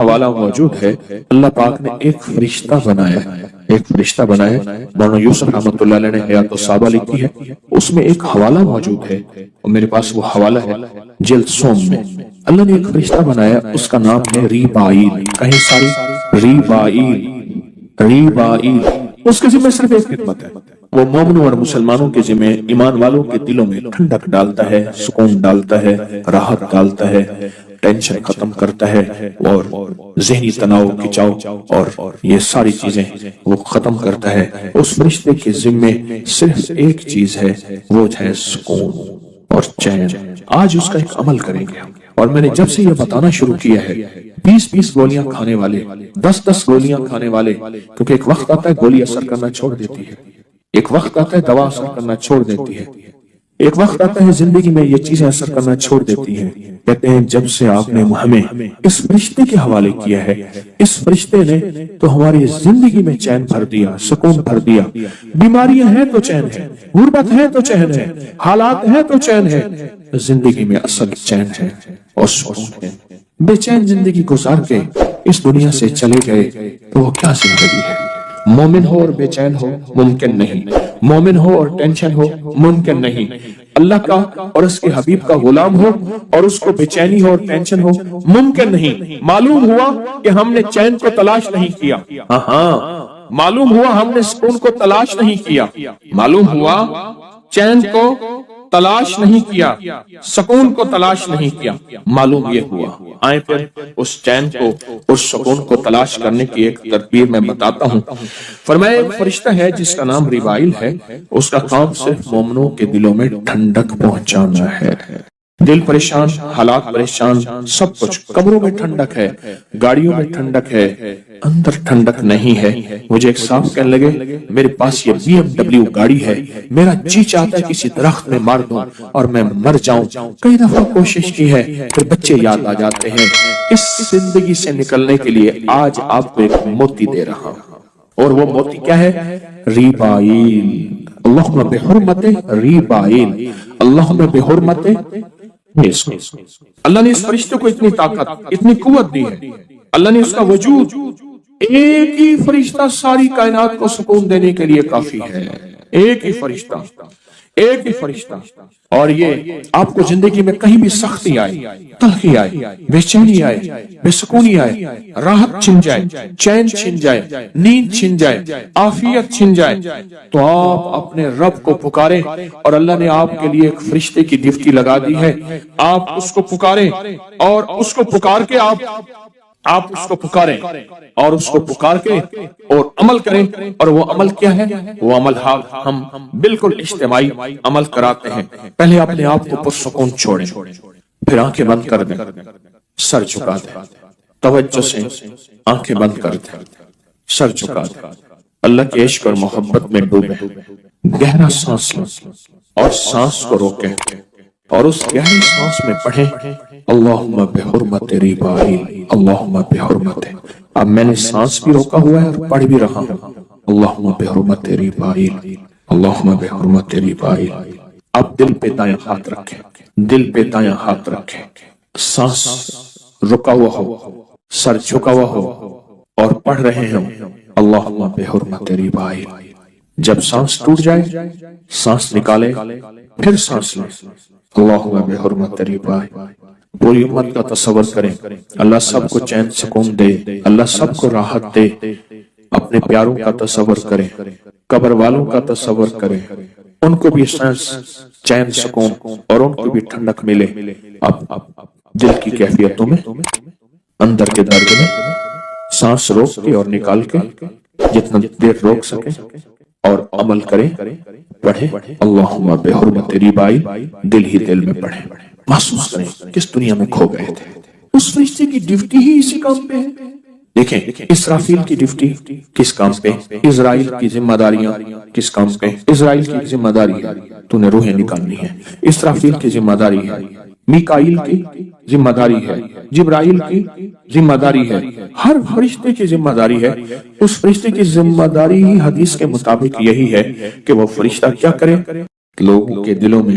حوالہ موجود ہے، اللہ پاک نے ایک فرشتہ بنایا ہے، ایک فرشتہ بنایا ہے۔ مولانا یوسف رحمۃ اللہ علیہ نے حیات الصحابہ لکھی ہے، اس میں ایک حوالہ موجود ہے، اور میرے پاس وہ حوالہ ہے جلد سوم میں۔ اللہ نے ایک فرشتہ بنایا، اس کا نام ہے ریبائیل۔ کہیں ساری ریبائیل، ریبائیل۔ اس کے ذمہ صرف ایک خدمت ہے، وہ مومنوں اور مسلمانوں کے ذمہ ایمان والوں کے دلوں میں ٹھنڈک ڈالتا ہے، سکون ڈالتا ہے، راحت ڈالتا ہے، ٹینشن ختم کرتا ہے، اور ذہنی تناؤ کھچاؤ اور یہ ساری چیزیں وہ ختم کرتا ہے۔ اس فرشتے کے ذمہ صرف ایک چیز ہے، وہ ہے سکون اور چین۔ آج اس کا ایک عمل کریں گے، اور میں نے جب سے یہ بتانا شروع کیا ہے، 20 گولیاں کھانے والے، 10 گولیاں کھانے والے، کیونکہ ایک وقت آتا ہے گولی اثر کرنا چھوڑ دیتی ہے، ایک وقت آتا ہے دوا اثر کرنا چھوڑ دیتی ہے، ایک وقت آتا ہے زندگی میں یہ چیزیں اثر کرنا چھوڑ دیتی ہیں۔ کہتے ہیں جب سے آپ نے ہمیں اس فرشتے کے حوالے کیا ہے، اس فرشتے نے تو ہماری زندگی میں چین بھر دیا، سکون بھر دیا۔ بیماریاں ہیں تو چین ہے، غربت ہے تو چین ہے، حالات ہیں تو چین ہے، زندگی میں اصل چین ہے اور سکون ہے۔ بے چین زندگی گزار کے اس دنیا سے چلے گئے تو وہ کیا زندگی ہے؟ مومن ہو اور بے چین ہو ممکن نہیں، مومن ہو اور ٹینشن ہو ممکن نہیں، اللہ کا اور اس کے حبیب کا غلام ہو اور اس کو بے چینی ہو اور ٹینشن ہو ممکن نہیں۔ معلوم ہوا کہ ہم نے چین کو تلاش نہیں کیا، معلوم ہوا ہم نے سکون کو تلاش نہیں کیا، معلوم ہوا چین کو تلاش نہیں کیا، سکون کو تلاش نہیں کیا، معلوم یہ ہوا۔ آئیں پھر اس چین کو، اس سکون کو تلاش کرنے کی ایک تدبیر میں بتاتا ہوں۔ فرمایا ایک فرشتہ ہے جس کا نام ریبائیل ہے، اس کا کام صرف مومنوں کے دلوں میں ٹھنڈک پہنچانا ہے۔ دل پریشان، حالات پریشان، سب کچھ، قبروں میں ٹھنڈک ہے، گاڑیوں میں ٹھنڈک ہے، اندر ٹھنڈک نہیں ہے۔ مجھے ایک صاحب کہنے لگے میرے پاس یہ BMW گاڑی ہے، میرا جی چاہتا ہے کسی درخت میں مار دوں اور میں مر جاؤں۔ کئی دفعہ کوشش کی ہے، پھر بچے یاد آ جاتے ہیں۔ اس زندگی سے نکلنے کے لیے آج آپ کو ایک موتی دے رہا ہوں، اور وہ موتی کیا ہے؟ ریبائیل۔ اللہم بحرمت ریبائیل، اللہم بحرمت۔ اللہ نے اس فرشتے کو اتنی طاقت، اتنی قوت دی ہے، اللہ نے اس کا وجود، ایک ہی فرشتہ ساری کائنات کو سکون دینے کے لیے کافی ہے، ایک ہی فرشتہ، ایک ہی فرشتہ۔ اور یہ آپ کو زندگی میں کہیں بھی سختی آئے، تلخی آئے، بے چینی آئے، بے سکونی آئے، راحت چھن جائے، چین چھن جائے، نیند چھن جائے، عافیت چھن جائے، تو آپ اپنے رب کو پکاریں، اور اللہ نے آپ کے لیے ایک فرشتے کی ڈیوٹی لگا دی ہے۔ آپ اس کو پکاریں، اور اس کو پکار کے آپ اس کو پکاریں، اور اس کو پکار کے اور عمل کریں۔ اور وہ عمل کیا ہے؟ وہ عمل ہم بالکل اجتماعی عمل کراتے ہیں۔ پہلے اپنے آپ کو پرسکون چھوڑیں، پھر آنکھیں بند کر دیں، سر جھکا دیں، توجہ سے آنکھیں بند کر دیں، سر جھکا دیں، اللہ کے عشق اور محبت میں ڈوبیں، گہرا سانس لیں اور سانس کو روکیں، اور اس گہری سانس میں پڑھیں اللہم بحرمت ریبائیل، اللہم بحرمت۔ اب میں نے سانس بھی روکا ہوا ہے اور پڑھ بھی رہا ہوں اللہم بحرمت ریبائیل، اللہم بحرمت ریبائیل۔ اب دل پہ دائیں ہاتھ رکھیں، دل پہ دائیں ہاتھ رکھیں، سانس رکا ہوا ہو، سر جھکا ہوا ہو، اور پڑھ رہے ہیں اللہم بحرمت ریبائیل۔ جب سانس ٹوٹ جائے سانس نکالے، پھر سانس لیں اللہم بحرمت ریبائیل۔ پوری امت کا تصور کریں، اللہ سب کو چین سکون دے، اللہ سب کو راحت دے۔ اپنے پیاروں کا تصور کریں، قبر والوں کا تصور کریں، ان کو بھی چین سکون اور ان کو بھی ٹھنڈک ملے۔ اب دل کی کیفیتوں میں، اندر کے درد میں سانس روک کے اور نکال کے جتنا دیر روک سکیں اور عمل کریں، پڑھیں اللہم بحرمت ریبائیل، دل ہی دل میں پڑھیں، محسوس کریں کس دنیا میں کھو گئے تھے۔ اس فرشتے کی ڈیوٹی ہی اسی کام پہ ہے۔ دیکھیں اسرافیل کی ڈیوٹی کس کام پہ، اسرائیل کی ذمہ داریاں کس کام پہ۔ اسرائیل کی ذمہ داری ہے تو نے روحیں نکالنی ہے، اسرافیل کی ذمہ داری ہے، میکائیل کی ذمہ داری ہے، جبرائیل کی ذمہ داری ہے، ہر فرشتے کی ذمہ داری ہے۔ اس فرشتے کی ذمہ داری ہی حدیث کے مطابق یہی ہے کہ وہ فرشتہ کیا کرے؟ لوگوں کے دلوں میں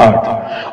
8।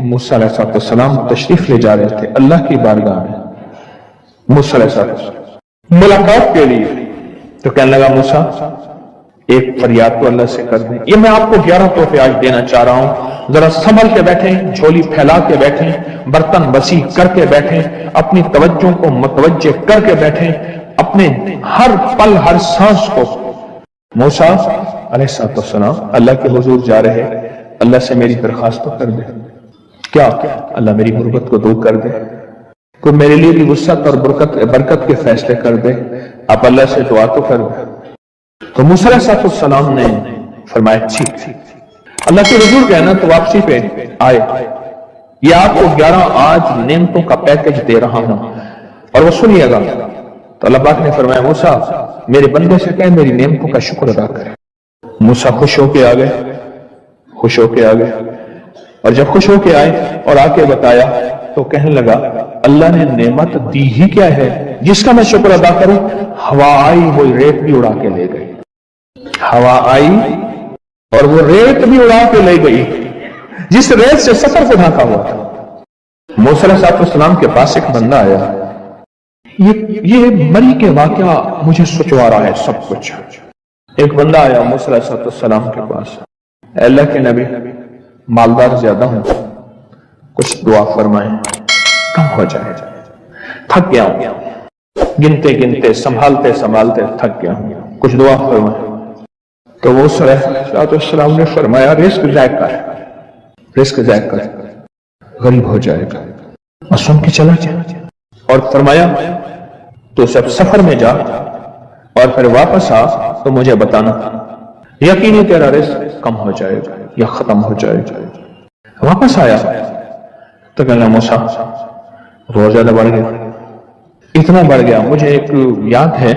موسیٰ علیہ السلام تشریف لے جا رہے تھے اللہ کی بارگاہ میں موسیٰ علیہ السلام ملاقات کے لیے، تو کہنے لگا موسیٰ ایک فریاد تو اللہ سے کر دیں. یہ میں آپ کو 11 تحفے آج دینا چاہ رہا ہوں، ذرا سنبھل کے بیٹھیں، جھولی پھیلا کے بیٹھیں، برتن وسیع کر کے بیٹھیں، اپنی توجہ کو متوجہ کر کے بیٹھیں، اپنے ہر پل ہر سانس کو. موسیٰ علیہ السلام اللہ کے حضور جا رہے، اللہ سے میری درخواست تو کر دے. کیا؟ اللہ میری غربت کو دور کر دے، کوئی میرے لیے بھی وسعت اور برکت کے فیصلے کر دے، آپ اللہ سے دعا تو کر دے. تو موسیٰ علیہ السلام نے فرمایا ٹھیک. اللہ کے حضور کہنا تو واپسی پہ آئے، یہ آپ کو 11 آج نعمتوں کا پیکج دے رہا ہوں اور وہ سنیے گا. تو اللہ پاک نے فرمایا موسیٰ میرے بندے سے کہے میری نعمتوں کا شکر ادا کرے. موسیٰ خوش ہو کے آ گئے، اور جب خوش ہو کے آئے اور آ کے بتایا تو کہنے لگا اللہ نے نعمت دی ہی کیا ہے جس کا میں شکر ادا کروں. ہوا آئی وہ ریت بھی اڑا کے لے گئی، ہوا آئی اور وہ ریت بھی اڑا کے لے گئی جس ریت سے سفر کو ڈھانکا ہوا تھا. موسیٰ علیہ السلام کے پاس ایک بندہ آیا، یہ مری کے واقعہ مجھے سوچوا رہا ہے سب کچھ. ایک بندہ آیا موسیٰ علیہ السلام کے پاس، اے اللہ کے نبی مالدار زیادہ ہوں، کچھ دعا فرمائیں کم ہو جائے، تھک گیا ہوں، گنتے سنبھالتے تھک گیا ہوں، کچھ دعا فرمائیں. تو وہ موسیٰ علیہ السلام نے فرمایا رزق ضائع کر غریب ہو جائے گا، اور سن کے چلا جائے. اور فرمایا تو سب سفر میں جا اور پھر واپس آ تو مجھے بتانا، یقینی تیرا رزق کم ہو جائے گا یا ختم ہو جائے گا. واپس آیا تو کہنا موسیٰ روز زیادہ بڑھ گیا، اتنا بڑھ گیا. مجھے ایک یاد ہے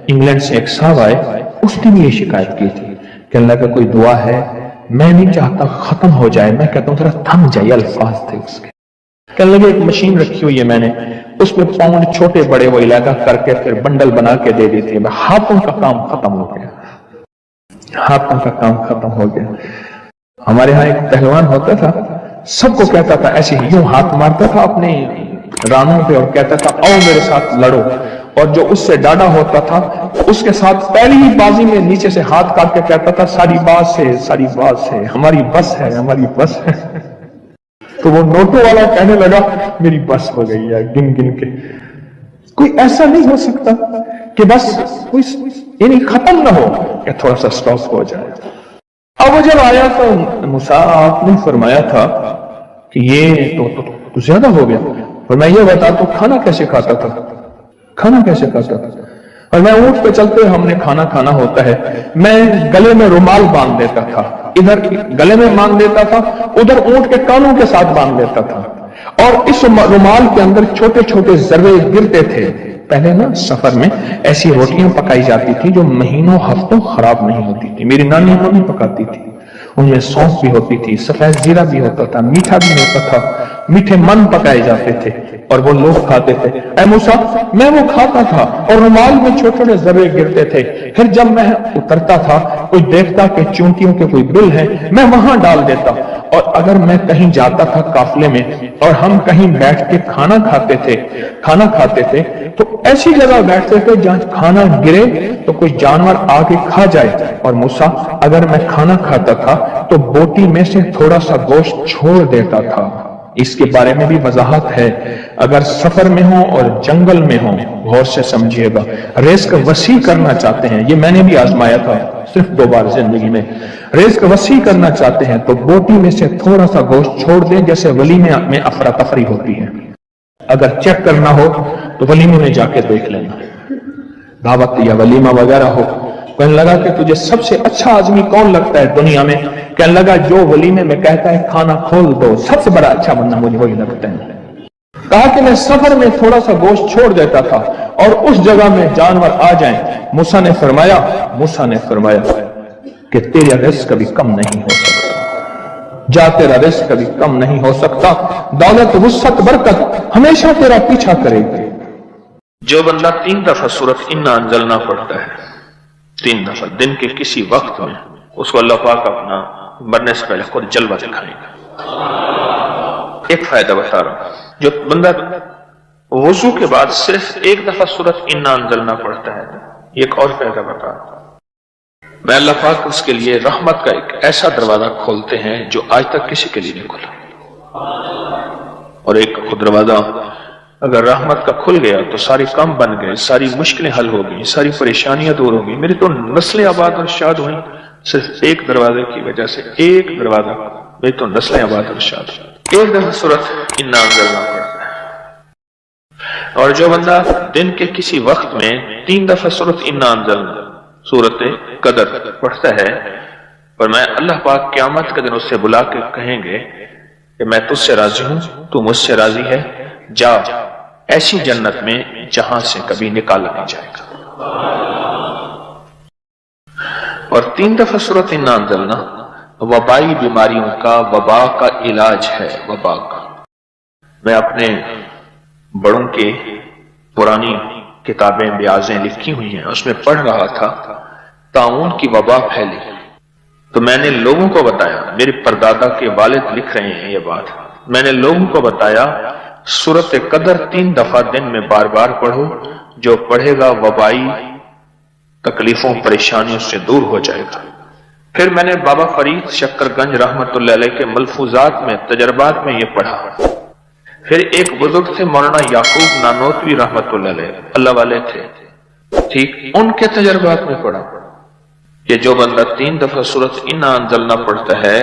انگلینڈ سے ایک صاحب آئے، اس نے بھی یہ شکایت کی تھی کہ اللہ کا کوئی دعا ہے، میں نہیں چاہتا ختم ہو جائے، میں کہتا ہوں ذرا تھم جائے. الفاظ تھے اس کے. کہنے لگے ایک مشین رکھی ہوئی ہے میں نے، اس میں پاؤنڈ چھوٹے بڑے وہ علاقہ کر کے پھر بنڈل بنا کے دے دیتے ہیں. ہاتھوں کا کام ختم ہو گیا، ہاتھوں کا کام ختم ہو گیا. ہمارے ہاں ایک پہلوان ہوتا تھا، سب کو کہتا تھا ایسے یوں ہاتھ مارتا تھا اپنے رانوں پہ اور کہتا تھا آؤ میرے ساتھ لڑو. اور جو اس سے ڈاڈا ہوتا تھا اس کے ساتھ پہلی ہی بازی میں نیچے سے ہاتھ کاٹ کے کہتا تھا ساری بات سے ہماری بس ہے. تو وہ نوٹوں والا کہنے لگا میری بس ہو گئی ہے گن کے. کوئی ایسا نہیں ہو سکتا کہ بس کوئی یعنی ختم نہ ہو کہ تھوڑا سا سٹاپ ہو جائے. اب وہ جب آیا تو موسیٰ آپ نے فرمایا تھا کہ یہ تو زیادہ ہو گیا. اور میں یہ بتا تو کھانا کیسے کھاتا تھا. اور میں اونٹ پہ چلتے ہم نے کھانا ہوتا ہے، میں گلے میں رومال باندھ دیتا تھا، ادھر گلے میں باندھ دیتا تھا، ادھر اونٹ کے کانوں کے ساتھ باندھ دیتا تھا، اور اس رومال کے اندر چھوٹے چھوٹے ذرے گرتے تھے. پہلے نا سفر میں ایسی روٹیاں پکائی جاتی تھی جو مہینوں ہفتوں خراب نہیں ہوتی تھی. میری نانی ممی پکاتی تھی، ان میں سونف بھی ہوتی تھی، سفید زیرہ بھی ہوتا تھا، میٹھا بھی ہوتا تھا، میٹھے من پکائے جاتے تھے اور وہ لوگ کھاتے تھے. اے موسیٰ میں وہ کھاتا تھا اور رومال میں چھوٹے چھوٹے ذرے گرتے تھے. پھر جب میں اترتا تھا کوئی دیکھتا کہ چونٹیوں کے کوئی بل ہے، میں وہاں ڈال دیتا. اور اگر میں کہیں جاتا تھا قافلے میں اور ہم کہیں بیٹھ کے کھانا کھاتے تھے تو ایسی جگہ بیٹھتے تھے جہاں کھانا گرے تو کوئی جانور آ کے کھا جائے. اور موسیٰ اگر میں کھانا کھاتا تھا تو بوٹی میں سے تھوڑا سا گوشت چھوڑ دیتا تھا. اس کے بارے میں بھی وضاحت ہے. اگر سفر میں ہوں اور جنگل میں ہوں غور سے سمجھیے گا، رزق وسیع کرنا چاہتے ہیں، یہ میں نے بھی آزمایا تھا صرف 2 بار زندگی میں. رزق وسیع کرنا چاہتے ہیں تو بوٹی میں سے تھوڑا سا گوشت چھوڑ دیں، جیسے ولیمے میں افراتفری ہوتی ہے. اگر چیک کرنا ہو تو ولیمے میں جا کے دیکھ لینا، دعوت یا ولیمہ وغیرہ ہو. کہنے لگا کہ تجھے سب سے اچھا آدمی کون لگتا ہے دنیا میں؟ کہنے لگا جو ولیمے میں کہتا ہے کھانا کھول دو، سب سے بڑا اچھا بندہ مجھے وہی لگتا ہے. کہا کہ میں سفر میں تھوڑا سا گوشت چھوڑ دیتا تھا اور اس جگہ میں جانور آ جائیں. موسیٰ نے فرمایا کہ تیرا رزق کبھی کم نہیں ہو سکتا، جا تیرا رزق کبھی کم نہیں ہو سکتا. دولت وسعت برکت ہمیشہ تیرا پیچھا کرے گی. جو بندہ 3 دفعہ سورۃ انا انزلنا پڑھتا ہے، 3 دفعہ دن کے کسی وقت میں، اس کو اللہ پاک اپنا مرنے سے پہلے خود جلوہ دکھائے گا. ایک فائدہ بتا رہا ہوں، جو بندہ وضو کے بعد صرف ایک دفعہ سورۃ انا انزلنا پڑھتا ہے، ایک اور فائدہ بتا رہا ہوں، میں اللہ پاک اس کے لیے رحمت کا ایک ایسا دروازہ کھولتے ہیں جو آج تک کسی کے لیے نہیں کھلا، اور ایک دروازہ اگر رحمت کا کھل گیا تو ساری کام بن گئے، ساری مشکلیں حل ہو گئی، ساری پریشانیاں دور ہو گئی، میری تو نسلیں آباد اور شاد ہوئیں صرف ایک دروازے کی وجہ سے، ایک دروازہ، میری تو نسلیں آباد اور شاد ہوئیں۔ ایک دفعہ سورۃ انا انزلنا پڑتا ہے، اور جو بندہ دن کے کسی وقت میں 3 دفعہ سورۃ انا انزلنا، سورۃ قدر پڑھتا ہے، اور میں اللہ پاک قیامت کے دن اس سے بلا کے کہیں گے کہ میں تجھ سے راضی ہوں، تو مجھ سے راضی ہے، جا ایسی جنت میں جہاں سے کبھی نکالا نہیں جائے گا۔ اور 3 دفعہ سورۃ انا انزلنا وبائی بیماریوں کا، وبا کا علاج ہے، وبا کا۔ میں اپنے بڑوں کے پرانی کتابیں بیازیں لکھی ہوئی ہیں، اس میں پڑھ رہا تھا طاعون کی وبا پھیلی، تو میں نے لوگوں کو بتایا، میرے پردادا کے والد لکھ رہے ہیں یہ بات، میں نے لوگوں کو بتایا سورۃ قدر 3 دفعہ دن میں بار بار پڑھو، جو پڑھے گا وبائی تکلیفوں پریشانیوں سے دور ہو جائے گا۔ پھر میں نے بابا فرید شکر گنج رحمت اللہ علیہ کے ملفوظات میں، تجربات میں یہ پڑھا۔ پھر ایک بزرگ تھے مولانا یعقوب نانوتوی رحمت اللہ علیہ، اللہ والے تھے، ٹھیک، ان کے تجربات میں پڑھا کہ جو بندہ 3 دفعہ سورۃ انا انزلنا پڑھتا ہے